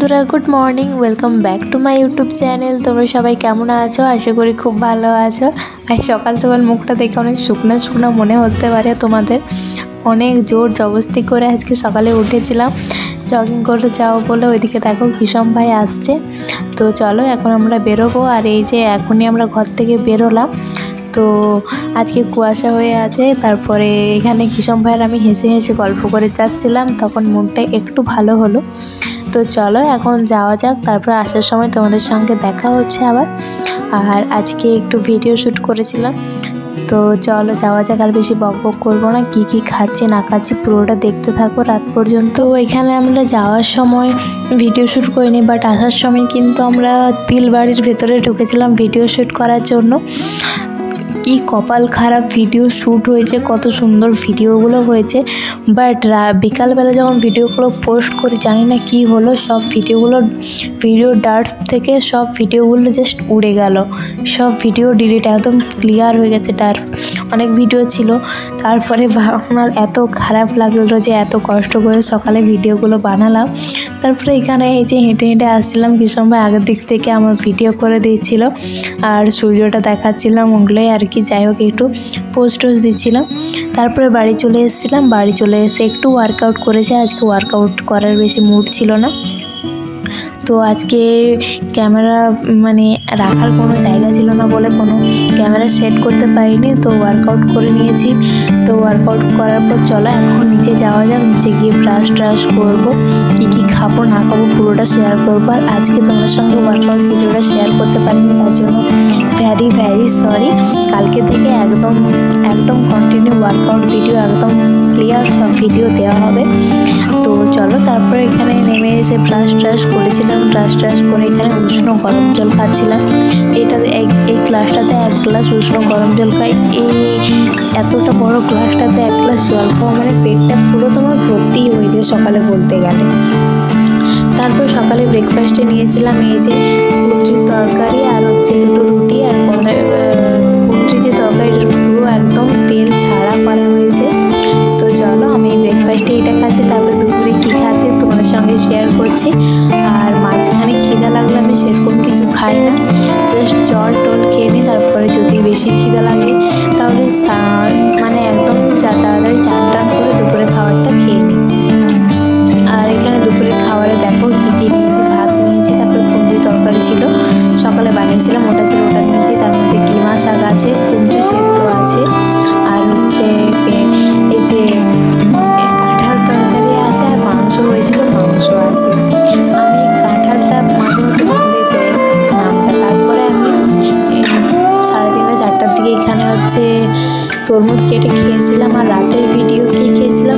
বন্ধুরা good morning, welcome back to my YouTube channel. তোমরা সবাই কেমন আছো? আশা করি খুব ভালো আছো। আর সকাল সকাল মুখটা দেখে অনেক শুকনো শুকনো মনে হতে পারে তোমাদের। অনেক জোর জবস্তি করে আজকে সকালে উঠেছিলাম জগিং করতে যাও বলে। ওইদিকে দেখো কিষম ভাই আসছে, তো চলো এখন আমরা বেরোবো। আর এই যে এখনই আমরা ঘর থেকে বেরোলাম, তো আজকে কুয়াশা হয়ে আছে। তারপরে এখানে কিষম ভাইয়ের আমি হেসে হেসে গল্প করে যাচ্ছিলাম, তখন মনটা একটু ভালো হলো। তো চলো এখন যাওয়া যাক, তারপর আসার সময় তোমাদের সঙ্গে দেখা হচ্ছে আবার। আর আজকে একটু ভিডিও শ্যুট করেছিলাম, তো চলো যাওয়া যাক। আর বেশি বক বক করবো না, কি কি খাচ্ছি না খাচ্ছি পুরোটা দেখতে থাকো রাত পর্যন্ত। এখানে আমরা যাওয়ার সময় ভিডিও শ্যুট করিনি, বাট আসার সময় কিন্তু আমরা তিলবাড়ির ভেতরে ঢুকেছিলাম ভিডিও শ্যুট করার জন্য। কি কপাল খারাপ, ভিডিও শ্যুট হয়েছে, কত সুন্দর ভিডিওগুলো হয়েছে, বাট বিকালবেলা যখন ভিডিওগুলো পোস্ট করি জানি না কি হলো, সব ভিডিও ডার্টস থেকে সব ভিডিওগুলো জাস্ট উড়ে গেল, সব ভিডিও ডিলিট, একদম ক্লিয়ার হয়ে গেছে ডার্ক। অনেক ভিডিও ছিল, তারপরে আমার এত খারাপ লাগলো যে এত কষ্ট করে সকালে ভিডিওগুলো বানালাম। তারপরে এখানে এই যে হেঁটে হেঁটে আসছিলাম, কিষম ভাই আগের দিক থেকে আমার ভিডিও করে দিয়েছিল আর সূর্যটা দেখাচ্ছিলাম, ওগুলোই আর কি। যাই হোক একটু পোস্ট দিচ্ছিলাম। তারপরে বাড়ি চলে এসেছিলাম, বাড়ি চলে এসে একটু ওয়ার্কআউট করেছে। আজকে ওয়ার্কআউট করার বেশি মুড ছিল না, তো আজকে ক্যামেরা রাখার কোনো জায়গা ছিল না বলে কোনো ক্যামেরা সেট করতে পারিনি, তো ওয়ার্কআউট করে নিয়েছি। তো ওয়ার্কআউট করার পর চলো এখন নিচে যাওয়া যাক, নিচে গিয়ে ব্রাশ করবো, কী খাবো না খাবো পুরোটা শেয়ার করবো। আর আজকে তোমাদের সঙ্গে ওয়ার্কআউট ভিডিওটা শেয়ার করতে পারিনি, তার জন্য ভ্যারি সরি। কালকে থেকে একদম কন্টিনিউ ওয়ার্কআউট ভিডিও, একদম ক্লিয়ার সব ভিডিও দেওয়া হবে। তো চলো তারপরে এখানে নেমে এসে ব্রাশ করেছিলাম, ব্রাশ করে এখানে উষ্ণ গরম জল খাচ্ছিলাম। এই গ্লাসটাতে 1 গ্লাস উষ্ণ গরম জল খাই। এতটা বড় গ্লাসটাতে 1 গ্লাস জল খাওয়া মানে পেটটা পুরো তোমার ভর্তিই হয়েছে সকালে বলতে গেলে। তারপর সকালে ব্রেকফাস্টে নিয়েছিলাম এই যে কুঁদরির তরকারি আর হচ্ছে 2টো রুটি, আর কুঁদরি যে তরকারিটা পুরো একদম তেল ছাড়া করা হয়েছে। তো চলো আমি ব্রেকফাস্টে এটা খাচ্ছি, তারপরে দুপুরে কী খাচ্ছি তোমাদের সঙ্গে শেয়ার করছি। আর মাঝখানে খিদা লাগলে আমি সেরকম কিছু খাই না, জাস্ট জল টল খেয়ে নিই। তারপরে যদি বেশি খিদা লাগে তাহলে একদম তাড়াতাড়ি চান করে দুপুরে খাবারটা খেয়ে নিই। আর এখানে দুপুরে খাবারে দেখো কী নিয়েছি, ভাত নিয়েছি, তারপরে কুঁদরি তরকারি ছিল সকালে বানিয়েছিলাম, ওটা ছিল ওটা নিয়েছি। তার মধ্যে কিমা শাক আছে, কুঁদরি সেদ্ধ আছে, আর হচ্ছে এই যে কাঁঠাল তরকারি আছে, আর মাংস হয়েছিল, মাংস আছে। আমি কাঁঠালটা মাঝে মধ্যে ভুলে যাই নামটা। তারপরে আমি 3:30 4টার দিকে এখানে হচ্ছে তরমুজ কেটে খেয়েছিলাম। আর রাতের ভিডিও কী খেয়েছিলাম